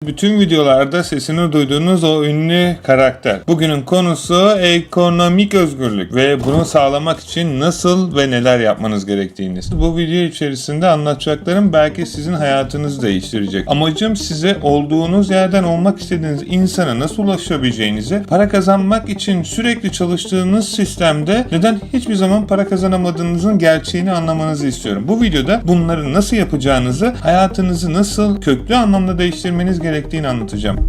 Bütün videolarda sesini duyduğunuz o ünlü karakter. Bugünün konusu ekonomik özgürlük ve bunu sağlamak için nasıl ve neler yapmanız gerektiğini. Bu video içerisinde anlatacaklarım belki sizin hayatınızı değiştirecek. Amacım size olduğunuz yerden olmak istediğiniz insana nasıl ulaşabileceğinizi, para kazanmak için sürekli çalıştığınız sistemde neden hiçbir zaman para kazanamadığınızın gerçeğini anlamanızı istiyorum. Bu videoda bunları nasıl yapacağınızı, hayatınızı nasıl köklü anlamda değiştirmeniz gerektiğini anlatacağım.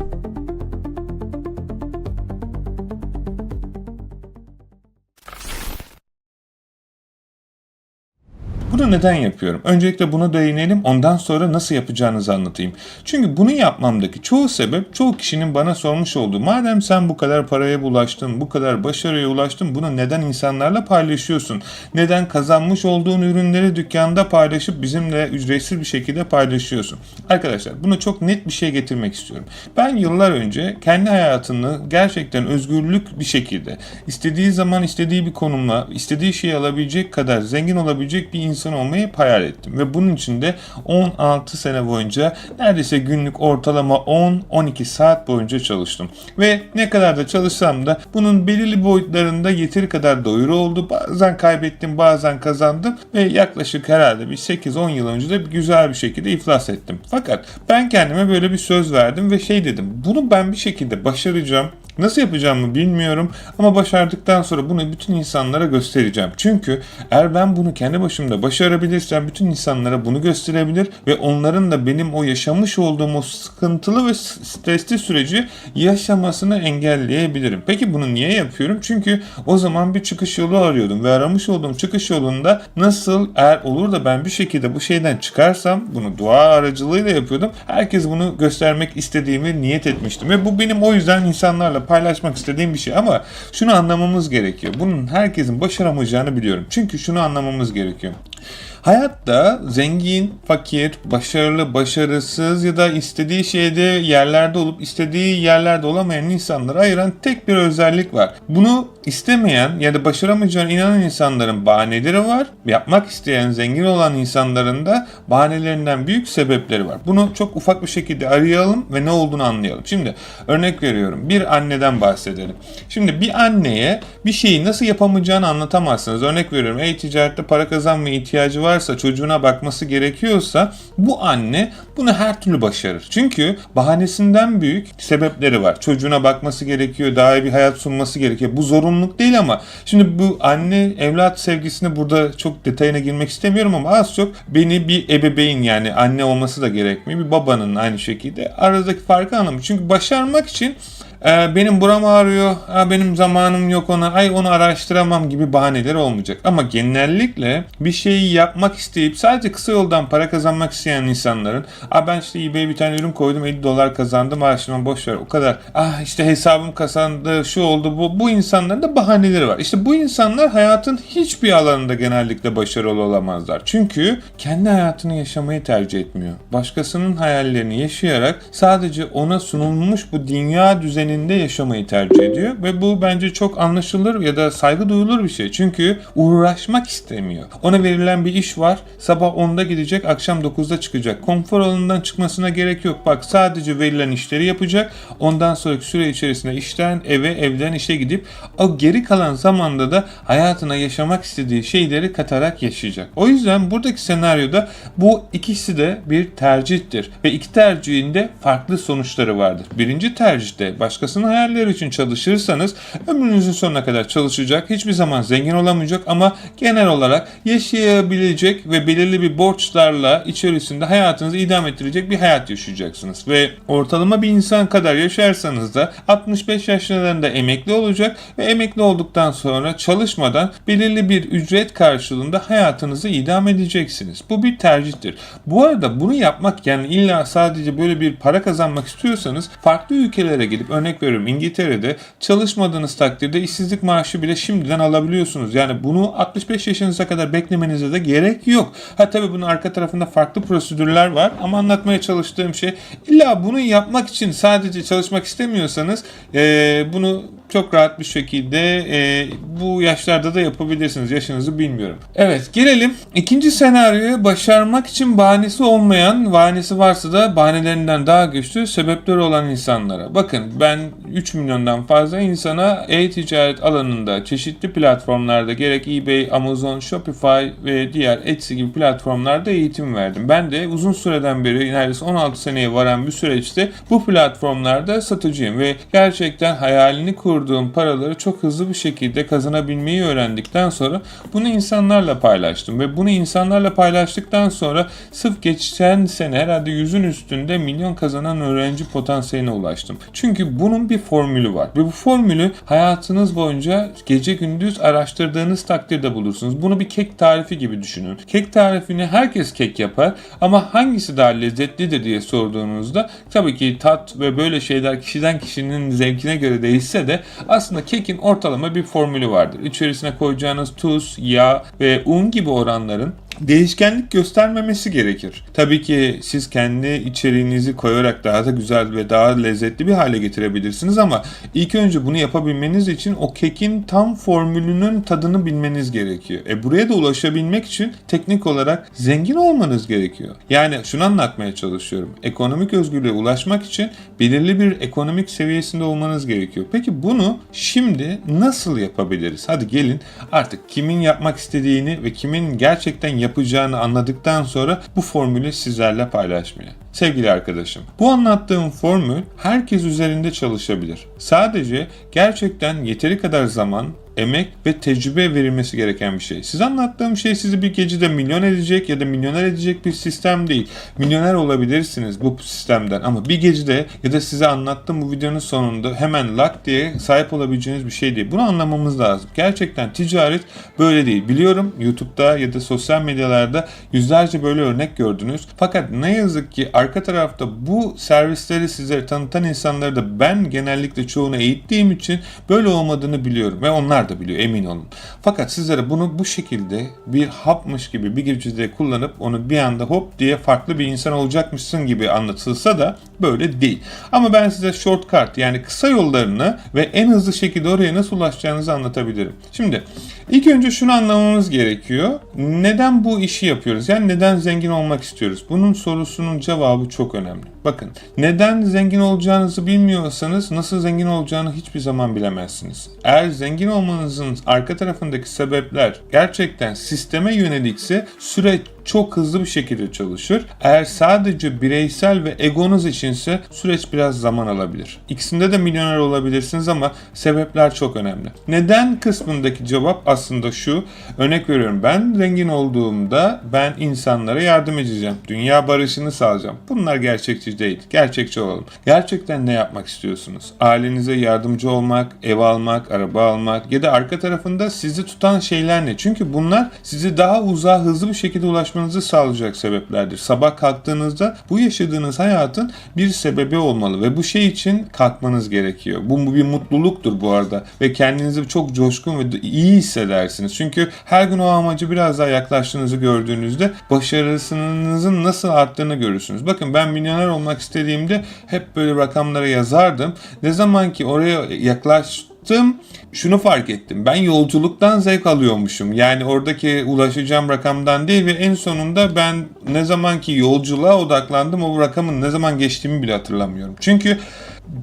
Bunu neden yapıyorum? Öncelikle buna değinelim, ondan sonra nasıl yapacağınızı anlatayım. Çünkü bunu yapmamdaki çoğu sebep, çoğu kişinin bana sormuş olduğu, madem sen bu kadar paraya ulaştın, bu kadar başarıya ulaştın, bunu neden insanlarla paylaşıyorsun? Neden kazanmış olduğun ürünleri dükkanda paylaşıp bizimle ücretsiz bir şekilde paylaşıyorsun? Arkadaşlar, bunu çok net bir şey getirmek istiyorum. Ben yıllar önce kendi hayatını gerçekten özgürlük bir şekilde, istediği zaman istediği bir konumla, istediği şeyi alabilecek kadar zengin olabilecek bir insan olmayı hayal ettim. Ve bunun için de 16 sene boyunca neredeyse günlük ortalama 10-12 saat boyunca çalıştım. Ve ne kadar da çalışsam da bunun belirli boyutlarında yeteri kadar doyuru oldu. Bazen kaybettim, bazen kazandım ve yaklaşık herhalde bir 8-10 yıl önce de güzel bir şekilde iflas ettim. Fakat ben kendime böyle bir söz verdim ve dedim, bunu ben bir şekilde başaracağım. Nasıl yapacağımı bilmiyorum ama başardıktan sonra bunu bütün insanlara göstereceğim. Çünkü eğer ben bunu kendi başımda başarabilirsem bütün insanlara bunu gösterebilir ve onların da benim o yaşamış olduğum o sıkıntılı ve stresli süreci yaşamasını engelleyebilirim. Peki bunu niye yapıyorum? Çünkü o zaman bir çıkış yolu arıyordum ve aramış olduğum çıkış yolunda nasıl eğer olur da ben bir şekilde bu şeyden çıkarsam, bunu dua aracılığıyla yapıyordum. Herkes bunu göstermek istediğimi niyet etmiştim ve bu benim o yüzden insanlarla paylaşmak istediğim bir şey ama şunu anlamamız gerekiyor. Bunun herkesin başaramayacağını biliyorum. Çünkü şunu anlamamız gerekiyor. Hayatta zengin, fakir, başarılı, başarısız ya da istediği şeyde yerlerde olup istediği yerlerde olamayan insanları ayıran tek bir özellik var. Bunu istemeyen ya da başaramayacağına inanan insanların bahaneleri var. Yapmak isteyen, zengin olan insanların da bahanelerinden büyük sebepleri var. Bunu çok ufak bir şekilde arayalım ve ne olduğunu anlayalım. Şimdi örnek veriyorum. Bir anneden bahsedelim. Şimdi bir anneye bir şeyi nasıl yapamayacağını anlatamazsınız. Örnek veriyorum. E-ticarette para kazanmaya ihtiyacı varsa, çocuğuna bakması gerekiyorsa bu anne bunu her türlü başarır. Çünkü bahanesinden büyük sebepleri var. Çocuğuna bakması gerekiyor, daha iyi bir hayat sunması gerekiyor. Bu zorunluluk değil ama şimdi bu anne evlat sevgisini burada çok detayına girmek istemiyorum ama az çok beni bir ebeveyn yani anne olması da gerekmiyor. Bir babanın aynı şekilde aradaki farkı anlamıyor. Çünkü başarmak için benim buram ağrıyor, benim zamanım yok ona, onu araştıramam gibi bahaneler olmayacak. Ama genellikle bir şeyi yapmak isteyip sadece kısa yoldan para kazanmak isteyen insanların ben eBay'e bir tane ürün koydum $50 kazandım, şimdi boş ver o kadar. Hesabım kazandı, şu oldu bu insanların da bahaneleri var. İşte bu insanlar hayatın hiçbir alanında genellikle başarılı olamazlar. Çünkü kendi hayatını yaşamayı tercih etmiyor. Başkasının hayallerini yaşayarak sadece ona sunulmuş bu dünya düzeninde yaşamayı tercih ediyor ve bu bence çok anlaşılır ya da saygı duyulur bir şey. Çünkü uğraşmak istemiyor. Ona verilen bir iş var. Sabah 10'da gidecek, akşam 9'da çıkacak. Konfor alanından çıkmasına gerek yok. Bak sadece verilen işleri yapacak. Ondan sonraki süre içerisinde işten eve, evden işe gidip o geri kalan zamanda da hayatına yaşamak istediği şeyleri katarak yaşayacak. O yüzden buradaki senaryoda bu ikisi de bir tercihtir ve iki tercihin de farklı sonuçları vardır. Birinci tercihte başkasının hayalleri için çalışırsanız ömrünüzün sonuna kadar çalışacak, hiçbir zaman zengin olamayacak ama genel olarak yaşayabilecek ve belirli bir borçlarla içerisinde hayatınızı idame ettirecek bir hayat yaşayacaksınız. Ve ortalama bir insan kadar yaşarsanız da 65 yaşlarında emekli olacak ve emekli olduktan sonra çalışmadan belirli bir ücret karşılığında hayatınızı idame edeceksiniz. Bu bir tercihtir. Bu arada bunu yapmak yani illa sadece böyle bir para kazanmak istiyorsanız farklı ülkelere gidip örnek veriyorum İngiltere'de çalışmadığınız takdirde işsizlik maaşı bile şimdiden alabiliyorsunuz. Yani bunu 65 yaşınıza kadar beklemenize de gerek yok. Tabii bunun arka tarafında farklı prosedürler var ama anlatmaya çalıştığım şey illa bunu yapmak için sadece çalışmak istemiyorsanız bunu çok rahat bir şekilde bu yaşlarda da yapabilirsiniz. Yaşınızı bilmiyorum. Evet, gelelim ikinci senaryoya. Başarmak için bahanesi olmayan, bahanesi varsa da bahanelerinden daha güçlü sebepleri olan insanlara. Bakın, ben 3 milyondan fazla insana e-ticaret alanında çeşitli platformlarda, gerek eBay, Amazon, Shopify ve diğer Etsy gibi platformlarda eğitim verdim. Ben de uzun süreden beri, neredeyse 16 seneye varan bir süreçte bu platformlarda satıcıyım ve gerçekten hayalini kurduğum paraları çok hızlı bir şekilde kazanabilmeyi öğrendikten sonra bunu insanlarla paylaştım ve bunu insanlarla paylaştıktan sonra sırf geçen sene herhalde 100'ün üstünde milyon kazanan öğrenci potansiyeline ulaştım. Çünkü bunun bir formülü var ve bu formülü hayatınız boyunca gece gündüz araştırdığınız takdirde bulursunuz. Bunu bir kek tarifi gibi düşünün. Kek tarifini herkes kek yapar ama hangisi daha lezzetlidir diye sorduğunuzda tabii ki tat ve böyle şeyler kişiden kişinin zevkine göre değişse de aslında kekin ortalama bir formülü vardır. İçerisine koyacağınız tuz, yağ ve un gibi oranların değişkenlik göstermemesi gerekir. Tabii ki siz kendi içeriğinizi koyarak daha da güzel ve daha lezzetli bir hale getirebilirsiniz ama ilk önce bunu yapabilmeniz için o kekin tam formülünün tadını bilmeniz gerekiyor. Buraya da ulaşabilmek için teknik olarak zengin olmanız gerekiyor. Yani şunu anlatmaya çalışıyorum. Ekonomik özgürlüğe ulaşmak için belirli bir ekonomik seviyesinde olmanız gerekiyor. Peki bunu şimdi nasıl yapabiliriz? Hadi gelin artık kimin yapmak istediğini ve kimin gerçekten yapacağını anladıktan sonra bu formülü sizlerle paylaşmaya. Sevgili arkadaşım, bu anlattığım formül herkes üzerinde çalışabilir. Sadece gerçekten yeteri kadar zaman, emek ve tecrübe verilmesi gereken bir şey. Size anlattığım şey sizi bir gecede milyon edecek ya da milyoner edecek bir sistem değil. Milyoner olabilirsiniz bu sistemden ama bir gecede ya da size anlattığım bu videonun sonunda hemen lak diye sahip olabileceğiniz bir şey değil. Bunu anlamamız lazım. Gerçekten ticaret böyle değil. Biliyorum YouTube'da ya da sosyal medyalarda yüzlerce böyle örnek gördünüz. Fakat ne yazık ki arka tarafta bu servisleri size tanıtan insanları da ben genellikle çoğunu eğittiğim için böyle olmadığını biliyorum ve onlar da biliyor, emin olun. Fakat sizlere bunu bu şekilde bir hapmış gibi bir gecede kullanıp onu bir anda hop diye farklı bir insan olacakmışsın gibi anlatılsa da böyle değil. Ama ben size shortcut, yani kısa yollarını ve en hızlı şekilde oraya nasıl ulaşacağınızı anlatabilirim. Şimdi ilk önce şunu anlamamız gerekiyor. Neden bu işi yapıyoruz? Yani neden zengin olmak istiyoruz? Bunun sorusunun cevabı çok önemli. Bakın, neden zengin olacağınızı bilmiyorsanız nasıl zengin olacağını hiçbir zaman bilemezsiniz. Eğer zengin olmanızın arka tarafındaki sebepler gerçekten sisteme yönelikse süreç çok hızlı bir şekilde çalışır. Eğer sadece bireysel ve egonuz içinse süreç biraz zaman alabilir. İkisinde de milyoner olabilirsiniz ama sebepler çok önemli. Neden kısmındaki cevap aslında şu. Örnek veriyorum, ben zengin olduğumda ben insanlara yardım edeceğim. Dünya barışını sağlayacağım. Bunlar gerçekçi değil. Gerçekçi olalım. Gerçekten ne yapmak istiyorsunuz? Ailenize yardımcı olmak, ev almak, araba almak ya da arka tarafında sizi tutan şeyler ne? Çünkü bunlar sizi daha uzağa hızlı bir şekilde ulaşmanızı sağlayacak sebeplerdir. Sabah kalktığınızda bu yaşadığınız hayatın bir sebebi olmalı ve bu şey için kalkmanız gerekiyor. Bu bir mutluluktur bu arada ve kendinizi çok coşkun ve iyi hissedersiniz. Çünkü her gün o amacı biraz daha yaklaştığınızı gördüğünüzde başarısınızın nasıl arttığını görürsünüz. Bakın, ben milyoner olmak istediğimde hep böyle rakamlara yazardım. Ne zaman ki oraya yaklaştım, şunu fark ettim. Ben yolculuktan zevk alıyormuşum. Yani oradaki ulaşacağım rakamdan değil ve en sonunda ben ne zaman ki yolculuğa odaklandım, o rakamın ne zaman geçtiğimi bile hatırlamıyorum. Çünkü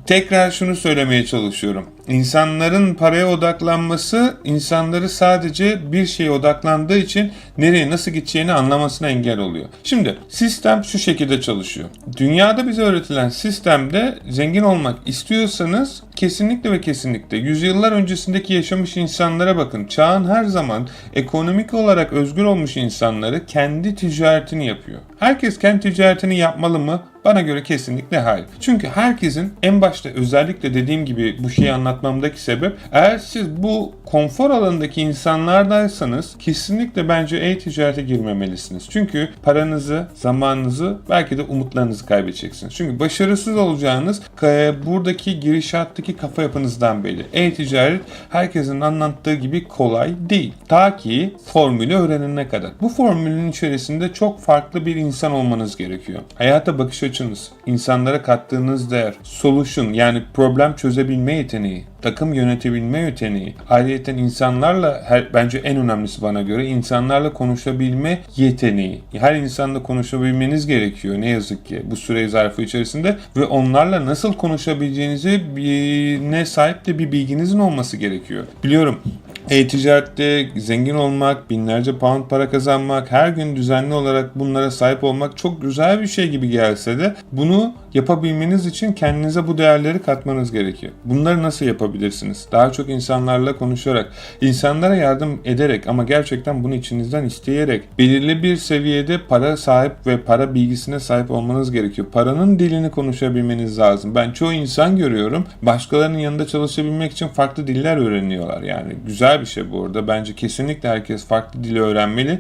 tekrar şunu söylemeye çalışıyorum. İnsanların paraya odaklanması, insanları sadece bir şeye odaklandığı için nereye nasıl gideceğini anlamasına engel oluyor. Şimdi sistem şu şekilde çalışıyor. Dünyada bize öğretilen sistemde zengin olmak istiyorsanız kesinlikle ve kesinlikle yüzyıllar öncesindeki yaşamış insanlara bakın. Çağın her zaman ekonomik olarak özgür olmuş insanları kendi ticaretini yapıyor. Herkes kendi ticaretini yapmalı mı? Bana göre kesinlikle hayır. Çünkü herkesin en başta özellikle dediğim gibi bu şeyi anlatmamdaki sebep, eğer siz bu konfor alanındaki insanlardaysanız kesinlikle bence e-ticarete girmemelisiniz. Çünkü paranızı, zamanınızı, belki de umutlarınızı kaybedeceksiniz. Çünkü başarısız olacağınız buradaki girişattaki kafa yapınızdan belli. E-ticaret herkesin anlattığı gibi kolay değil. Ta ki formülü öğrenene kadar. Bu formülün içerisinde çok farklı bir insan olmanız gerekiyor. Hayata bakış açınız, insanlara kattığınız değer, solution yani problem çözebilme yeteneği, takım yönetebilme yeteneği, ayrıyeten insanlarla bence en önemlisi bana göre insanlarla konuşabilme yeteneği. Her insanla konuşabilmeniz gerekiyor ne yazık ki bu süre zarfı içerisinde ve onlarla nasıl konuşabileceğinizi ne sahip de bir bilginizin olması gerekiyor. Biliyorum. E-ticarette zengin olmak, binlerce pound para kazanmak, her gün düzenli olarak bunlara sahip olmak çok güzel bir şey gibi gelse de bunu yapabilmeniz için kendinize bu değerleri katmanız gerekiyor. Bunları nasıl yapabilirsiniz? Daha çok insanlarla konuşarak, insanlara yardım ederek ama gerçekten bunu içinizden isteyerek, belirli bir seviyede para sahip ve para bilgisine sahip olmanız gerekiyor. Paranın dilini konuşabilmeniz lazım. Ben çoğu insan görüyorum, başkalarının yanında çalışabilmek için farklı diller öğreniyorlar. Yani güzel bir şey bu arada. Bence kesinlikle herkes farklı dili öğrenmeli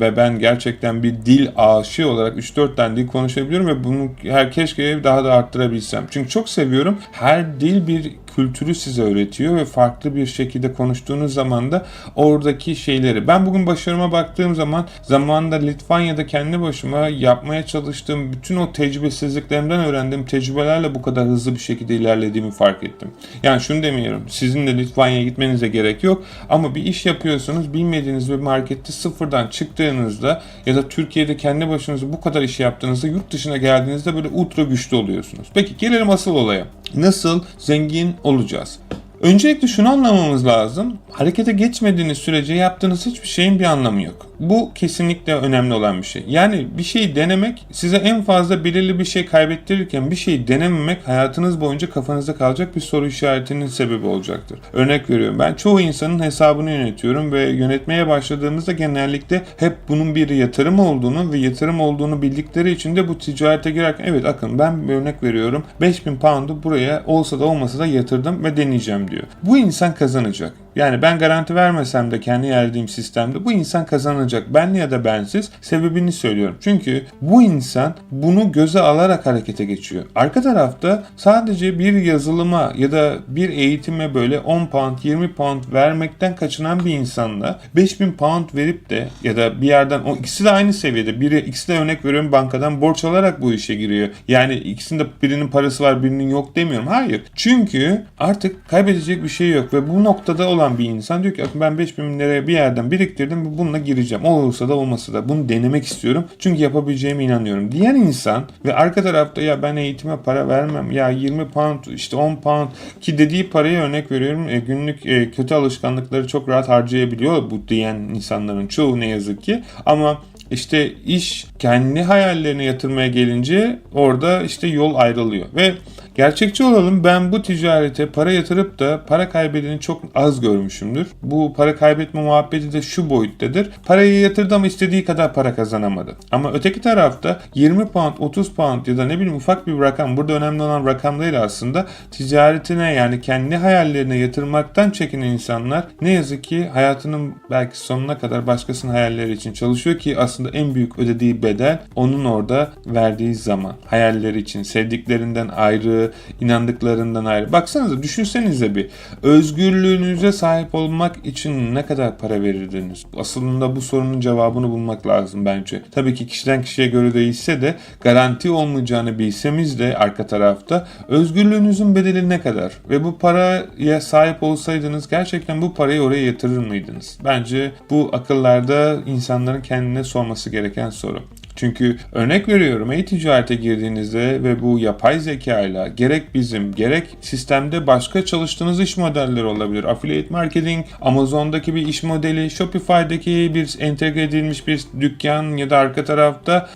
ve ben gerçekten bir dil aşığı olarak 3-4 tane dil konuşabiliyorum ve bunu keşke daha da arttırabilsem. Çünkü çok seviyorum. Her dil bir kültürü size öğretiyor ve farklı bir şekilde konuştuğunuz zaman da oradaki şeyleri. Ben bugün başarıma baktığım zaman zamanında Litvanya'da kendi başıma yapmaya çalıştığım bütün o tecrübesizliklerimden öğrendiğim tecrübelerle bu kadar hızlı bir şekilde ilerlediğimi fark ettim. Yani şunu demiyorum. Sizin de Litvanya'ya gitmenize gerek yok ama bir iş yapıyorsunuz. Bilmediğiniz bir markette sıfırdan çıktığınızda ya da Türkiye'de kendi başınıza bu kadar iş yaptığınızda yurt dışına geldiğinizde böyle ultra güçlü oluyorsunuz. Peki gelelim asıl olaya. Nasıl zengin olacağız? Öncelikle şunu anlamamız lazım. Harekete geçmediğiniz sürece yaptığınız hiçbir şeyin bir anlamı yok. Bu kesinlikle önemli olan bir şey. Yani bir şeyi denemek size en fazla belirli bir şey kaybettirirken bir şeyi denememek hayatınız boyunca kafanızda kalacak bir soru işaretinin sebebi olacaktır. Örnek veriyorum. Ben çoğu insanın hesabını yönetiyorum ve yönetmeye başladığımızda genellikle hep bunun bir yatırım olduğunu ve yatırım olduğunu bildikleri için de bu ticarete girerken evet akın ben bir örnek veriyorum. 5.000 pound'u buraya olsa da olmasa da yatırdım ve deneyeceğim diyor. Bu insan kazanacak. Yani ben garanti vermesem de kendi yerdiğim sistemde bu insan kazanacak. Benli ya da bensiz sebebini söylüyorum. Çünkü bu insan bunu göze alarak harekete geçiyor. Arka tarafta sadece bir yazılıma ya da bir eğitime böyle 10 pound 20 pound vermekten kaçınan bir insanla 5.000 pound verip de ya da bir yerden o ikisi de aynı seviyede. İkisi de örnek veriyorum bankadan borç alarak bu işe giriyor. Yani ikisinde birinin parası var birinin yok demiyorum. Hayır. Çünkü artık kaybedecek bir şey yok ve bu noktada olan bir insan diyor ki ben 5.000 liraya bir yerden biriktirdim ve bununla gireceğim. Olursa da olmasa da bunu denemek istiyorum. Çünkü yapabileceğime inanıyorum. Diğer insan ve arka tarafta ya ben eğitime para vermem. Ya 20 pound işte 10 pound ki dediği parayı örnek veriyorum. Günlük kötü alışkanlıkları çok rahat harcayabiliyor bu diyen insanların çoğu ne yazık ki. Ama işte iş kendi hayallerine yatırmaya gelince orada işte yol ayrılıyor ve gerçekçi olalım ben bu ticarete para yatırıp da para kaybedeni çok az görmüşümdür. Bu para kaybetme muhabbeti de şu boyuttadır. Parayı yatırdı ama istediği kadar para kazanamadı. Ama öteki tarafta 20 pound, 30 pound ya da ne bileyim ufak bir rakam burada önemli olan rakam değil aslında ticaretine yani kendi hayallerine yatırmaktan çekinen insanlar ne yazık ki hayatının belki sonuna kadar başkasının hayalleri için çalışıyor ki aslında en büyük ödediği bedel onun orada verdiği zaman. Hayalleri için sevdiklerinden ayrı, inandıklarından ayrı. Baksanıza düşünsenize bir özgürlüğünüze sahip olmak için ne kadar para verirdiniz? Aslında bu sorunun cevabını bulmak lazım bence. Tabii ki kişiden kişiye göre değişse de garanti olmayacağını bilsemiz de arka tarafta özgürlüğünüzün bedeli ne kadar? Ve bu paraya sahip olsaydınız gerçekten bu parayı oraya yatırır mıydınız? Bence bu akıllarda insanların kendine sorması gereken soru. Çünkü örnek veriyorum e-ticarete girdiğinizde ve bu yapay zekayla gerek bizim gerek sistemde başka çalıştığınız iş modelleri olabilir. Affiliate marketing, Amazon'daki bir iş modeli, Shopify'daki bir entegre edilmiş bir dükkan ya da arka tarafta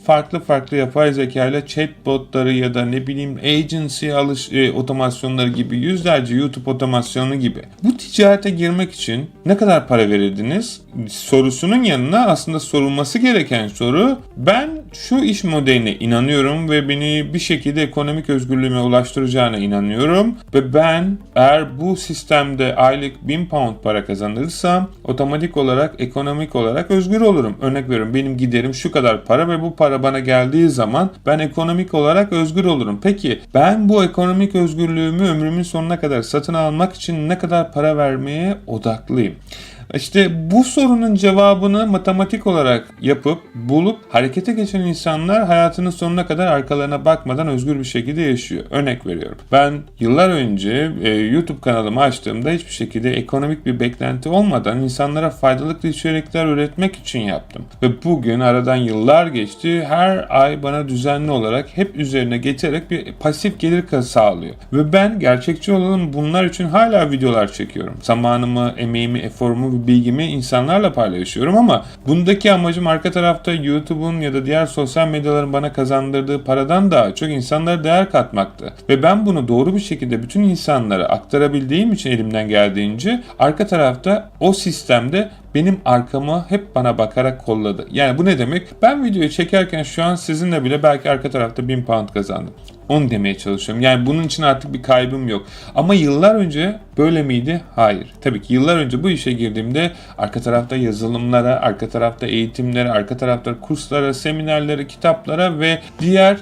farklı yapay zekayla chatbotları ya da ne bileyim agency otomasyonları gibi yüzlerce YouTube otomasyonu gibi. Bu ticarete girmek için ne kadar para verirdiniz? Sorusunun yanına aslında sorulması gereken soru ben şu iş modeline inanıyorum ve beni bir şekilde ekonomik özgürlüğüme ulaştıracağına inanıyorum ve ben eğer bu sistemde aylık 1000 pound para kazanırsam otomatik olarak ekonomik olarak özgür olurum. Örnek veriyorum benim giderim şu kadar para ve bu para bana geldiği zaman ben ekonomik olarak özgür olurum. Peki ben bu ekonomik özgürlüğümü ömrümün sonuna kadar satın almak için ne kadar para vermeye odaklıyım? İşte bu sorunun cevabını matematik olarak yapıp bulup harekete geçen insanlar hayatının sonuna kadar arkalarına bakmadan özgür bir şekilde yaşıyor. Örnek veriyorum. Ben yıllar önce YouTube kanalımı açtığımda hiçbir şekilde ekonomik bir beklenti olmadan insanlara faydalı içerikler üretmek için yaptım. Ve bugün aradan yıllar geçti. Her ay bana düzenli olarak hep üzerine geçerek bir pasif gelir sağlıyor. Ve ben gerçekçi olalım bunlar için hala videolar çekiyorum. Zamanımı, emeğimi, eforumu ve bilgimi insanlarla paylaşıyorum ama bundaki amacım arka tarafta YouTube'un ya da diğer sosyal medyaların bana kazandırdığı paradan daha çok insanlara değer katmaktı. Ve ben bunu doğru bir şekilde bütün insanlara aktarabildiğim için elimden geldiğince arka tarafta o sistemde benim arkamı hep bana bakarak kolladı. Yani bu ne demek? Ben videoyu çekerken şu an sizinle bile belki arka tarafta 1000 pound kazandım. Onu demeye çalışıyorum. Yani bunun için artık bir kaybım yok. Ama yıllar önce böyle miydi? Hayır. Tabii ki yıllar önce bu işe girdiğimde arka tarafta yazılımlara, arka tarafta eğitimlere, arka tarafta kurslara, seminerlere, kitaplara ve diğer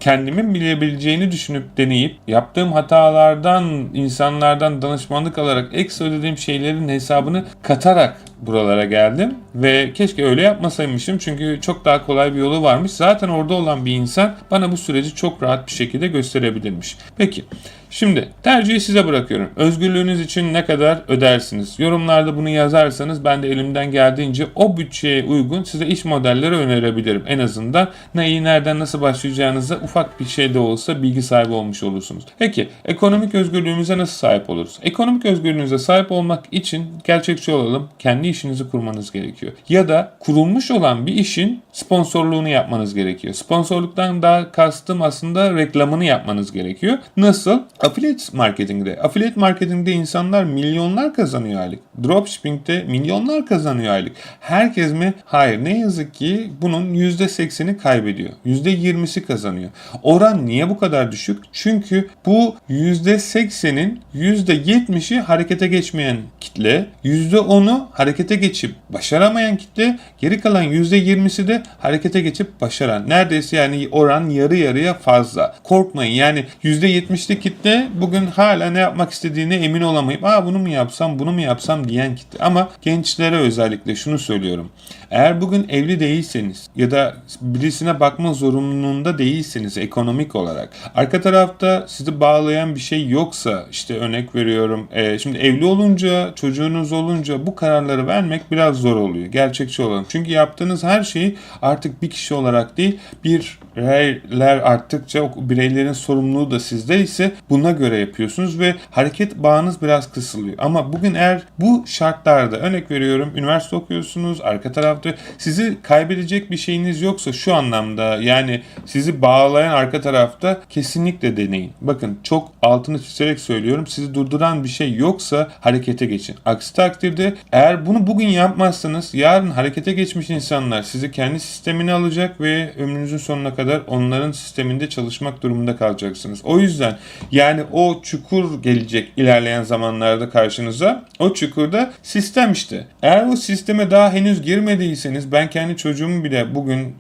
kendimin bilebileceğini düşünüp deneyip yaptığım hatalardan, insanlardan danışmanlık alarak ekstra ödediğim şeylerin hesabını katarak buralara geldim ve keşke öyle yapmasaymışım çünkü çok daha kolay bir yolu varmış. Zaten orada olan bir insan bana bu süreci çok rahat bir şekilde gösterebilirmiş. Peki, şimdi tercihi size bırakıyorum. Özgürlüğünüz için ne kadar ödersiniz? Yorumlarda bunu yazarsanız ben de elimden geldiğince o bütçeye uygun size iş modelleri önerebilirim. En azından neyi, nereden, nasıl başlayacağınıza ufak bir şey de olsa bilgi sahibi olmuş olursunuz. Peki, ekonomik özgürlüğümüze nasıl sahip oluruz? Ekonomik özgürlüğünüze sahip olmak için gerçekçi olalım, kendi işinizi kurmanız gerekiyor. Ya da kurulmuş olan bir işin sponsorluğunu yapmanız gerekiyor. Sponsorluktan daha kastım aslında reklamını yapmanız gerekiyor. Nasıl? Affiliate marketingde. Affiliate marketingde insanlar milyonlar kazanıyor aylık. Dropshipping'de milyonlar kazanıyor aylık. Herkes mi? Hayır. Ne yazık ki bunun %80'i kaybediyor. %20'si kazanıyor. Oran niye bu kadar düşük? Çünkü bu %80'in %70'i harekete geçmeyen kitle, %10'u harekete geçip başaramayan kitle, geri kalan %20'si de harekete geçip başaran. Neredeyse yani oran yarı yarıya fazla. Korkmayın yani %70'lik kitle bugün hala ne yapmak istediğine emin olamayıp bunu mu yapsam bunu mu yapsam diyen kitle. Ama gençlere özellikle şunu söylüyorum. Eğer bugün evli değilseniz ya da birisine bakma zorunluluğunda değilseniz ekonomik olarak, arka tarafta sizi bağlayan bir şey yoksa, işte örnek veriyorum, şimdi evli olunca, çocuğunuz olunca bu kararları vermek biraz zor oluyor. Gerçekçi olalım. Çünkü yaptığınız her şeyi artık bir kişi olarak değil, bireyler arttıkça o bireylerin sorumluluğu da sizde ise buna göre yapıyorsunuz ve hareket bağınız biraz kısılıyor. Ama bugün eğer bu şartlarda, örnek veriyorum, üniversite okuyorsunuz, arka tarafta sizi kaybedecek bir şeyiniz yoksa şu anlamda, yani sizi bağlayan arka tarafta, kesinlikle deneyin. Bakın, çok altını çizerek söylüyorum. Sizi durduran bir şey yoksa harekete geçin. Aksi takdirde eğer bunu bugün yapmazsanız yarın harekete geçmiş insanlar sizi kendi sistemine alacak ve ömrünüzün sonuna kadar onların sisteminde çalışmak durumunda kalacaksınız. O yüzden yani o çukur gelecek ilerleyen zamanlarda karşınıza. O çukurda sistem işte. Eğer o sisteme daha henüz girmediyseniz, ben kendi çocuğumu bile bugün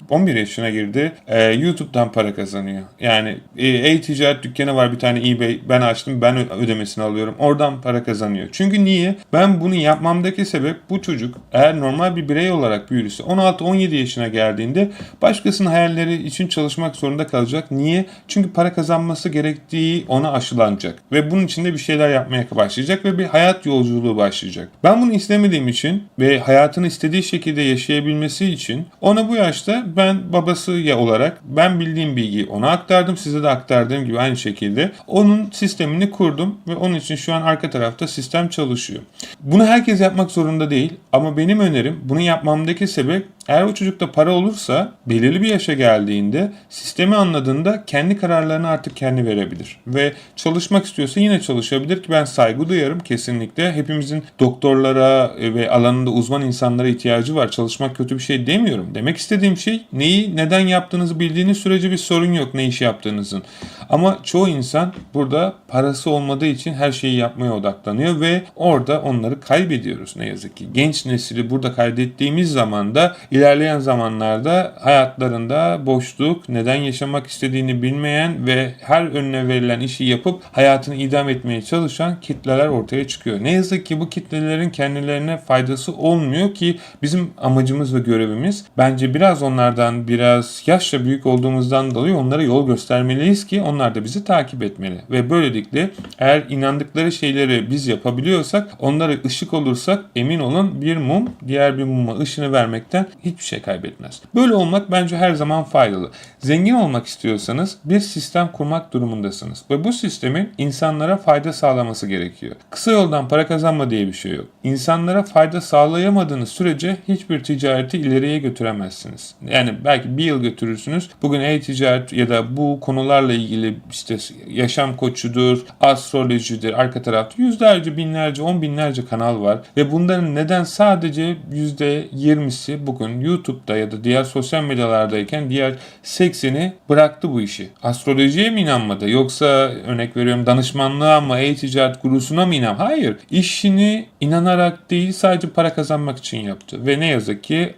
11 yaşına girdi. YouTube'dan para kazanıyor. Yani e-ticaret dükkanı var bir tane, eBay, ben açtım, ben ödemesini alıyorum. Oradan para kazanıyor. Çünkü niye? Ben bunu yapmamdaki sebep, bu çocuk eğer normal bir birey olarak büyürse 16-17 yaşına geldiğinde başkasının hayalleri için çalışmak zorunda kalacak. Niye? Çünkü para kazanması gerektiği ona aşılanacak. Ve bunun için de bir şeyler yapmaya başlayacak ve bir hayat yolculuğu başlayacak. Ben bunu istemediğim için ve hayatını istediği şekilde yaşayabilmesi için ona bu yaşta ben babası olarak ben bildiğim bilgiyi ona aktardım. Size de aktardığım gibi aynı şekilde onun sistemini kurdum ve onun için şu an arka tarafta sistem çalışıyor. Bunu herkes yapmak zorunda değil ama benim önerim, bunu yapmamdaki sebep, eğer o çocukta para olursa belirli bir yaşa geldiğinde, sistemi anladığında kendi kararlarını artık kendi verebilir. Ve çalışmak istiyorsa yine çalışabilir ki ben saygı duyarım kesinlikle. Hepimizin doktorlara ve alanında uzman insanlara ihtiyacı var. Çalışmak kötü bir şey demiyorum. Demek istediğim şey, neyi neden yaptığınızı bildiğiniz sürece bir sorun yok ne iş yaptığınızın. Ama çoğu insan burada parası olmadığı için her şeyi yapmaya odaklanıyor ve orada onları kaybediyoruz ne yazık ki. Genç nesili burada kaybettiğimiz zaman da İlerleyen zamanlarda hayatlarında boşluk, neden yaşamak istediğini bilmeyen ve her önüne verilen işi yapıp hayatını idame etmeye çalışan kitleler ortaya çıkıyor. Ne yazık ki bu kitlelerin kendilerine faydası olmuyor ki bizim amacımız ve görevimiz bence biraz onlardan, biraz yaşça büyük olduğumuzdan dolayı onlara yol göstermeliyiz ki onlar da bizi takip etmeli. Ve böylelikle eğer inandıkları şeyleri biz yapabiliyorsak, onlara ışık olursak emin olun bir mum diğer bir muma ışını vermekten hiçbir şey kaybetmez. Böyle olmak bence her zaman faydalı. Zengin olmak istiyorsanız bir sistem kurmak durumundasınız. Ve bu sistemin insanlara fayda sağlaması gerekiyor. Kısa yoldan para kazanma diye bir şey yok. İnsanlara fayda sağlayamadığınız sürece hiçbir ticareti ileriye götüremezsiniz. Yani belki bir yıl götürürsünüz. Bugün e-ticaret ya da bu konularla ilgili işte yaşam koçudur, astrolojidir, arka tarafta yüzlerce, binlerce, on binlerce kanal var. Ve bunların neden sadece %20'si bugün YouTube'da ya da diğer sosyal medyalardayken diğer 80'i bıraktı bu işi. Astrolojiye mi inanmadı? Yoksa örnek veriyorum danışmanlığa mı, e-ticaret gurusuna mı inan? Hayır. İşini inanarak değil sadece para kazanmak için yaptı. Ve ne yazık ki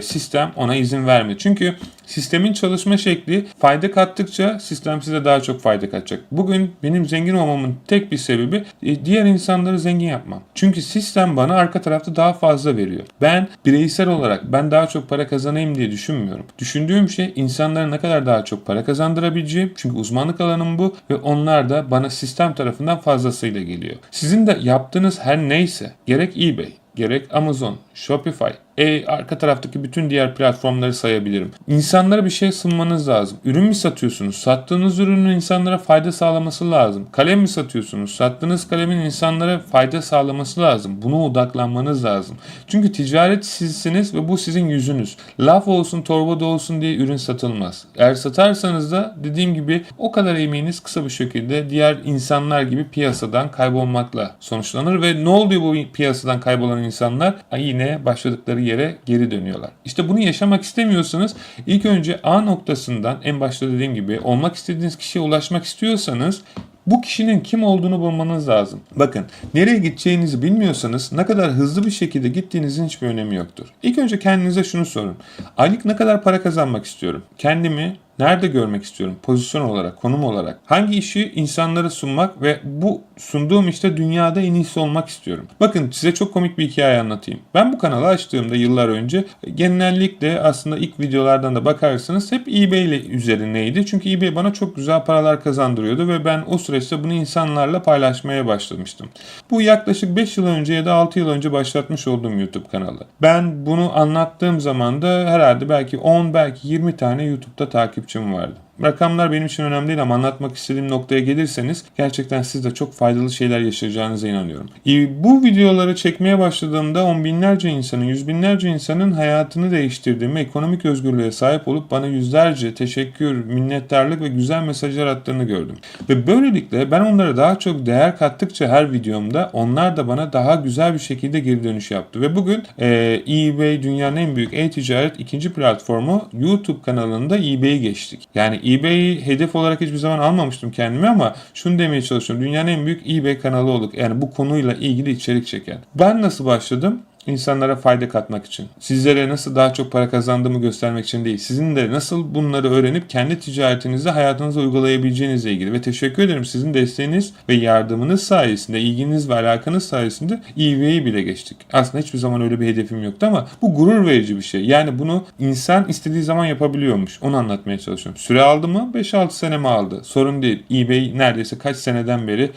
sistem ona izin vermedi. Çünkü sistemin çalışma şekli fayda kattıkça sistem size daha çok fayda katacak. Bugün benim zengin olmamın tek bir sebebi diğer insanları zengin yapmam. Çünkü sistem bana arka tarafta daha fazla veriyor. Ben bireysel olarak ben daha çok para kazanayım diye düşünmüyorum. Düşündüğüm şey insanlara ne kadar daha çok para kazandırabileceğim. Çünkü uzmanlık alanım bu ve onlar da bana sistem tarafından fazlasıyla geliyor. Sizin de yaptığınız her neyse gerek eBay, gerek Amazon, Shopify, arka taraftaki bütün diğer platformları sayabilirim. İnsanlara bir şey sunmanız lazım. Ürün mü satıyorsunuz? Sattığınız ürünün insanlara fayda sağlaması lazım. Kalem mi satıyorsunuz? Sattığınız kalemin insanlara fayda sağlaması lazım. Buna odaklanmanız lazım. Çünkü ticaret sizsiniz ve bu sizin yüzünüz. Laf olsun, torbada olsun diye ürün satılmaz. Eğer satarsanız da dediğim gibi o kadar emeğiniz kısa bir şekilde diğer insanlar gibi piyasadan kaybolmakla sonuçlanır ve ne oluyor bu piyasadan kaybolan insanlar? Yine başladıkları yere geri dönüyorlar. İşte bunu yaşamak istemiyorsanız ilk önce A noktasından en başta dediğim gibi olmak istediğiniz kişiye ulaşmak istiyorsanız bu kişinin kim olduğunu bulmanız lazım. Bakın nereye gideceğinizi bilmiyorsanız ne kadar hızlı bir şekilde gittiğinizin hiçbir önemi yoktur. İlk önce kendinize şunu sorun. Aylık ne kadar para kazanmak istiyorum? Kendimi nerede görmek istiyorum? Pozisyon olarak, konum olarak. Hangi işi insanlara sunmak ve bu sunduğum işte dünyada en iyisi olmak istiyorum. Bakın size çok komik bir hikaye anlatayım. Ben bu kanalı açtığımda yıllar önce genellikle aslında ilk videolardan da bakarsanız hep eBay ile üzerineydi. Çünkü eBay bana çok güzel paralar kazandırıyordu ve ben o süreçte bunu insanlarla paylaşmaya başlamıştım. Bu yaklaşık 5 yıl önce ya da 6 yıl önce başlatmış olduğum YouTube kanalı. Ben bunu anlattığım zaman da herhalde belki 10 belki 20 tane YouTube'da takipçim vardı. Rakamlar benim için önemli değil ama anlatmak istediğim noktaya gelirseniz gerçekten siz de çok faydalı şeyler yaşayacağınıza inanıyorum. Bu videoları çekmeye başladığımda on binlerce insanın, yüz binlerce insanın hayatını değiştirdiğimi, ekonomik özgürlüğe sahip olup bana yüzlerce teşekkür, minnettarlık ve güzel mesajlar attığını gördüm. Ve böylelikle ben onlara daha çok değer kattıkça her videomda onlar da bana daha güzel bir şekilde geri dönüş yaptı. Ve bugün eBay dünyanın en büyük e-ticaret ikinci platformu YouTube kanalında eBay'i geçtik. Yani eBay'i hedef olarak hiçbir zaman almamıştım kendime ama şunu demeye çalışıyorum. Dünyanın en büyük eBay kanalı olduk. Yani bu konuyla ilgili içerik çeken. Ben nasıl başladım? İnsanlara fayda katmak için. Sizlere nasıl daha çok para kazandığımı göstermek için değil. Sizin de nasıl bunları öğrenip kendi ticaretinizde hayatınıza uygulayabileceğinizle ilgili. Ve teşekkür ederim sizin desteğiniz ve yardımınız sayesinde, ilginiz ve alakanız sayesinde eBay'i bile geçtik. Aslında hiçbir zaman öyle bir hedefim yoktu ama bu gurur verici bir şey. Yani bunu insan istediği zaman yapabiliyormuş. Onu anlatmaya çalışıyorum. Süre aldı mı? 5-6 sene mi aldı? Sorun değil. eBay neredeyse kaç seneden beri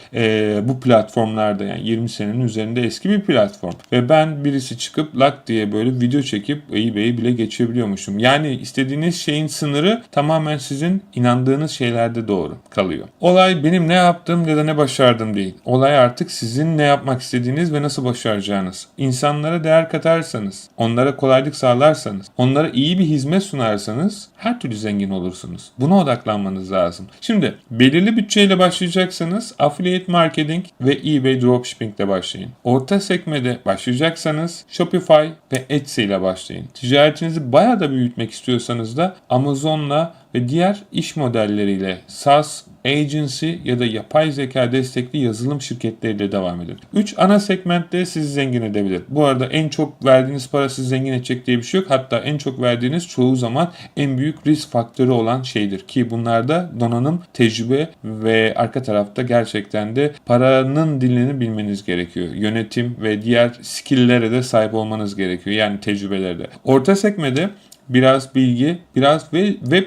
bu platformlarda yani 20 senenin üzerinde eski bir platform. Ve ben birisi çıkıp lak diye böyle video çekip eBay'i bile geçebiliyormuşum. Yani istediğiniz şeyin sınırı tamamen sizin inandığınız şeylerde doğru kalıyor. Olay benim ne yaptığım ya da ne başardım değil. Olay artık sizin ne yapmak istediğiniz ve nasıl başaracağınız. İnsanlara değer katarsanız, onlara kolaylık sağlarsanız, onlara iyi bir hizmet sunarsanız her türlü zengin olursunuz. Buna odaklanmanız lazım. Şimdi belirli bütçeyle başlayacaksanız affiliate marketing ve eBay dropshipping ile başlayın. Orta sekmede başlayacaksanız Shopify ve Etsy ile başlayın. Ticaretinizi bayağı da büyütmek istiyorsanız da Amazon'la ve diğer iş modelleriyle SaaS, agency ya da yapay zeka destekli yazılım şirketleriyle devam edin. 3 ana segmentte sizi zengin edebilir. Bu arada en çok verdiğiniz para sizi zengin edecek diye bir şey yok. Hatta en çok verdiğiniz çoğu zaman en büyük risk faktörü olan şeydir. Ki bunlarda donanım, tecrübe ve arka tarafta gerçekten de paranın dilini bilmeniz gerekiyor. Yönetim ve diğer skill'lere de sahip olmanız gerekiyor. Yani tecrübelerde. Orta sekmede biraz bilgi, biraz web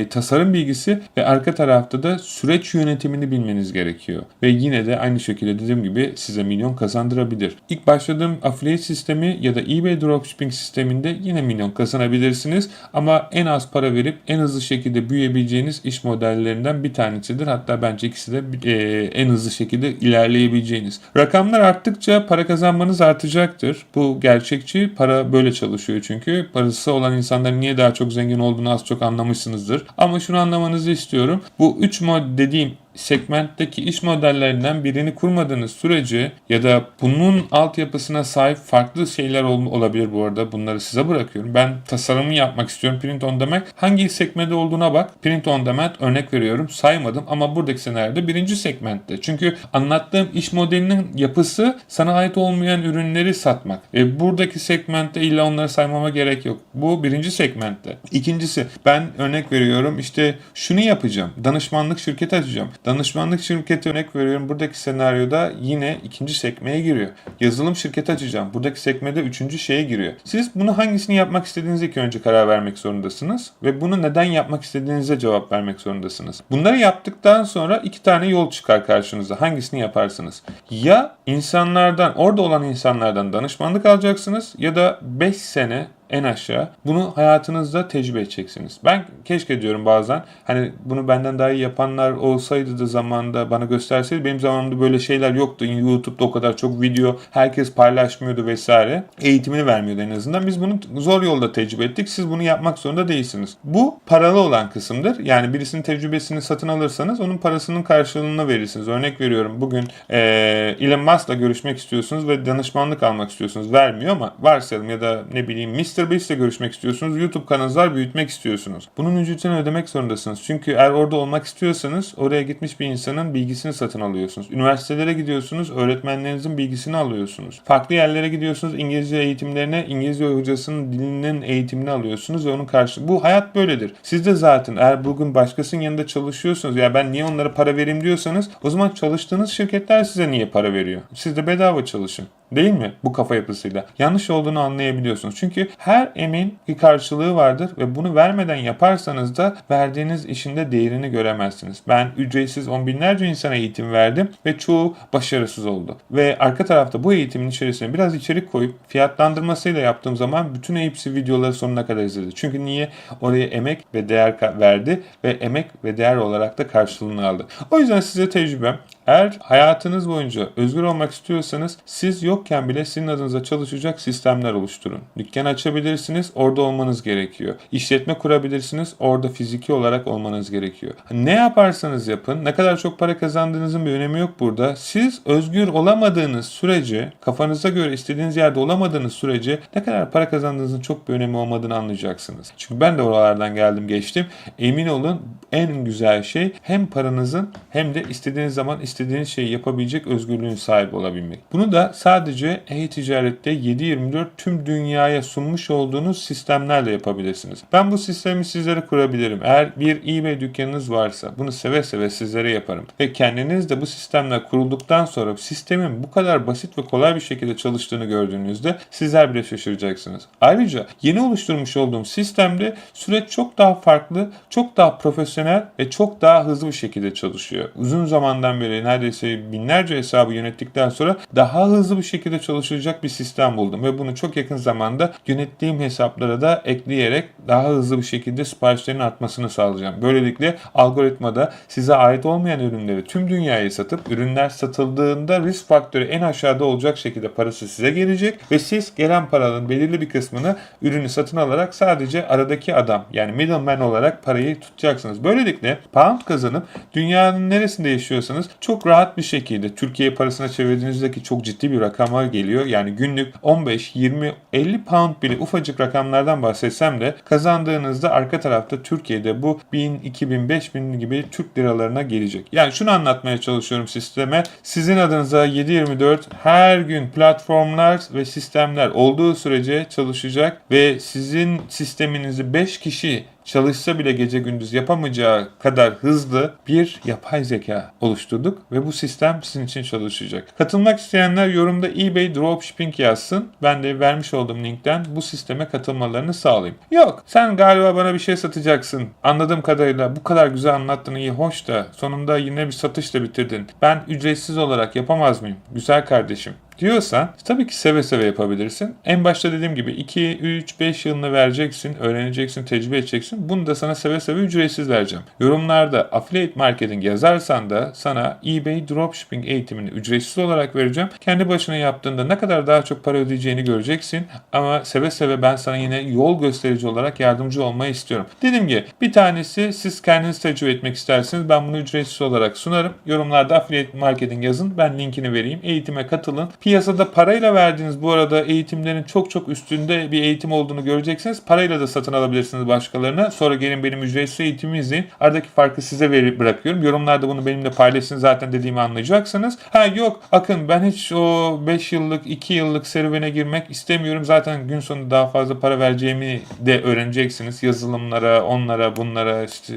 tasarım bilgisi ve arka tarafta da süreç yönetimini bilmeniz gerekiyor. Ve yine de aynı şekilde dediğim gibi size milyon kazandırabilir. İlk başladığım affiliate sistemi ya da eBay dropshipping sisteminde yine milyon kazanabilirsiniz. Ama en az para verip en hızlı şekilde büyüyebileceğiniz iş modellerinden bir tanesidir. Hatta bence ikisi de en hızlı şekilde ilerleyebileceğiniz. Rakamlar arttıkça para kazanmanız artacaktır. Bu gerçekçi. Para böyle çalışıyor çünkü. Parası olan insanların niye daha çok zengin olduğunu az çok anlamışsınızdır. Ama şunu anlamanızı istiyorum. Bu 3 mod dediğim segmentteki iş modellerinden birini kurmadığınız sürece ya da bunun altyapısına sahip farklı şeyler olabilir bu arada. Bunları size bırakıyorum. Ben tasarımı yapmak istiyorum. Print on demand. Hangi segmentte olduğuna bak. Print on demand örnek veriyorum. Saymadım ama buradaki senaryoda birinci segmentte. Çünkü anlattığım iş modelinin yapısı sana ait olmayan ürünleri satmak. Buradaki segmentte illa onları saymama gerek yok. Bu birinci segmentte. İkincisi ben örnek veriyorum işte şunu yapacağım. Danışmanlık şirketi açacağım. Danışmanlık şirketi örnek veriyorum. Buradaki senaryoda yine ikinci sekmeye giriyor. Yazılım şirketi açacağım. Buradaki sekmede üçüncü şeye giriyor. Siz bunu hangisini yapmak istediğinize ilk önce karar vermek zorundasınız. Ve bunu neden yapmak istediğinize cevap vermek zorundasınız. Bunları yaptıktan sonra 2 tane yol çıkar karşınıza. Hangisini yaparsınız? Ya insanlardan, orada olan insanlardan danışmanlık alacaksınız ya da 5 sene en aşağı bunu hayatınızda tecrübe edeceksiniz. Ben keşke diyorum bazen hani bunu benden daha iyi yapanlar olsaydı da zamanında bana gösterseydi. Benim zamanımda böyle şeyler yoktu. YouTube'da o kadar çok video herkes paylaşmıyordu vesaire. Eğitimini vermiyordu en azından. Biz bunu zor yolda tecrübe ettik. Siz bunu yapmak zorunda değilsiniz. Bu paralı olan kısımdır. Yani birisinin tecrübesini satın alırsanız onun parasının karşılığını verirsiniz. Örnek veriyorum bugün Elon Musk'la görüşmek istiyorsunuz ve danışmanlık almak istiyorsunuz. Vermiyor ama varsayalım ya da ne bileyim Mr. Beast'le görüşmek istiyorsunuz. YouTube kanalınızı büyütmek istiyorsunuz. Bunun ücretini ödemek zorundasınız. Çünkü eğer orada olmak istiyorsanız oraya gitmiş bir insanın bilgisini satın alıyorsunuz. Üniversitelere gidiyorsunuz. Öğretmenlerinizin bilgisini alıyorsunuz. Farklı yerlere gidiyorsunuz. İngilizce eğitimlerine, İngilizce hocasının dilinin eğitimini alıyorsunuz ve onun karşı. Bu hayat böyledir. Siz de zaten eğer bugün başkasının yanında çalışıyorsunuz ya ben niye onlara para vereyim diyorsanız o zaman çalıştığınız şirketler size niye para veriyor? Siz de bedava çalışın. Değil mi? Bu kafa yapısıyla. Yanlış olduğunu anlayabiliyorsunuz. Çünkü her emeğin bir karşılığı vardır ve bunu vermeden yaparsanız da verdiğiniz işin de değerini göremezsiniz. Ben ücretsiz on binlerce insana eğitim verdim ve çoğu başarısız oldu. Ve arka tarafta bu eğitimin içerisine biraz içerik koyup fiyatlandırmasıyla yaptığım zaman bütün hepsi videoları sonuna kadar izledi. Çünkü niye? Oraya emek ve değer verdi ve emek ve değer olarak da karşılığını aldı. O yüzden size tecrübem. Eğer hayatınız boyunca özgür olmak istiyorsanız siz yokken bile sizin adınıza çalışacak sistemler oluşturun. Dükkan açabilirsiniz, orada olmanız gerekiyor. İşletme kurabilirsiniz, orada fiziki olarak olmanız gerekiyor. Ne yaparsanız yapın, ne kadar çok para kazandığınızın bir önemi yok burada. Siz özgür olamadığınız sürece, kafanıza göre istediğiniz yerde olamadığınız sürece ne kadar para kazandığınızın çok bir önemi olmadığını anlayacaksınız. Çünkü ben de oralardan geldim geçtim. Emin olun en güzel şey hem paranızın hem de istediğiniz zaman istediğiniz şeyi yapabilecek özgürlüğün sahibi olabilmek. Bunu da sadece e-ticarette 7/24 tüm dünyaya sunmuş olduğunuz sistemlerle yapabilirsiniz. Ben bu sistemi sizlere kurabilirim. Eğer bir eBay dükkanınız varsa bunu seve seve sizlere yaparım. Ve kendiniz de bu sistemler kurulduktan sonra sistemin bu kadar basit ve kolay bir şekilde çalıştığını gördüğünüzde sizler bile şaşıracaksınız. Ayrıca yeni oluşturmuş olduğum sistemde süreç çok daha farklı, çok daha profesyonel ve çok daha hızlı bir şekilde çalışıyor. Uzun zamandan beri neredeyse binlerce hesabı yönettikten sonra daha hızlı bir şekilde çalışacak bir sistem buldum ve bunu çok yakın zamanda yönettiğim hesaplara da ekleyerek daha hızlı bir şekilde siparişlerin artmasını sağlayacağım. Böylelikle algoritmada size ait olmayan ürünleri tüm dünyaya satıp ürünler satıldığında risk faktörü en aşağıda olacak şekilde parası size gelecek ve siz gelen paranın belirli bir kısmını ürünü satın alarak sadece aradaki adam yani middleman olarak parayı tutacaksınız. Böylelikle pound kazanıp dünyanın neresinde yaşıyorsanız çok çok rahat bir şekilde Türkiye parasına çevirdiğinizdeki çok ciddi bir rakama geliyor. Yani günlük 15, 20, 50 pound bile ufacık rakamlardan bahsetsem de kazandığınızda arka tarafta Türkiye'de bu 1000, 2000, 5000 gibi Türk liralarına gelecek. Yani şunu anlatmaya çalışıyorum sisteme. Sizin adınıza 7/24 her gün platformlar ve sistemler olduğu sürece çalışacak ve sizin sisteminizi 5 kişi çalışsa bile gece gündüz yapamayacağı kadar hızlı bir yapay zeka oluşturduk ve bu sistem sizin için çalışacak. Katılmak isteyenler yorumda eBay Dropshipping yazsın. Ben de vermiş olduğum linkten bu sisteme katılmalarını sağlayayım. Yok, sen galiba bana bir şey satacaksın. Anladığım kadarıyla bu kadar güzel anlattın, iyi hoş da sonunda yine bir satışla bitirdin. Ben ücretsiz olarak yapamaz mıyım? Güzel kardeşim diyorsan tabii ki seve seve yapabilirsin. En başta dediğim gibi 2, 3, 5 yılını vereceksin, öğreneceksin, tecrübe edeceksin. Bunu da sana seve seve ücretsiz vereceğim. Yorumlarda affiliate marketing yazarsan da sana eBay Dropshipping eğitimini ücretsiz olarak vereceğim. Kendi başına yaptığında ne kadar daha çok para ödeyeceğini göreceksin. Ama seve seve ben sana yine yol gösterici olarak yardımcı olmayı istiyorum. Dediğim gibi bir tanesi siz kendiniz tecrübe etmek isterseniz ben bunu ücretsiz olarak sunarım. Yorumlarda affiliate marketing yazın. Ben linkini vereyim. Eğitime katılın. Piyasada parayla verdiğiniz bu arada eğitimlerin çok çok üstünde bir eğitim olduğunu göreceksiniz. Parayla da satın alabilirsiniz başkalarına. Sonra gelin benim ücretsiz eğitimimi izleyin. Aradaki farkı size bırakıyorum. Yorumlarda bunu benimle paylaşın, zaten dediğimi anlayacaksınız. Ha yok Akın, ben hiç o 5 yıllık 2 yıllık serüvene girmek istemiyorum. Zaten gün sonunda daha fazla para vereceğimi de öğreneceksiniz. Yazılımlara, onlara, bunlara işte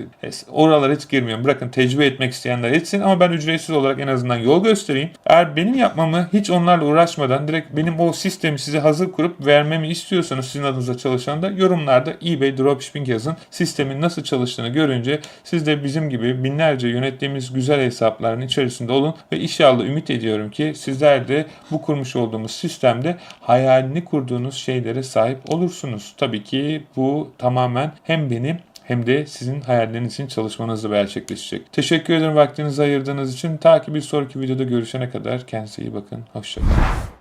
oralara hiç girmiyorum. Bırakın tecrübe etmek isteyenler etsin ama ben ücretsiz olarak en azından yol göstereyim. Eğer benim yapmamı hiç onlarla uğraşmadan direkt benim o sistemi size hazır kurup vermemi istiyorsanız sizin adınıza çalışan da yorumlarda eBay Dropshipping yazın. Sistemin nasıl çalıştığını görünce siz de bizim gibi binlerce yönettiğimiz güzel hesapların içerisinde olun ve inşallah ümit ediyorum ki sizler de bu kurmuş olduğumuz sistemde hayalini kurduğunuz şeylere sahip olursunuz. Tabii ki bu tamamen hem benim hem de sizin hayalleriniz için çalışmanızla gerçekleşecek. Teşekkür ederim vaktinizi ayırdığınız için. Ta ki bir sonraki videoda görüşene kadar kendinize iyi bakın. Hoşça kalın.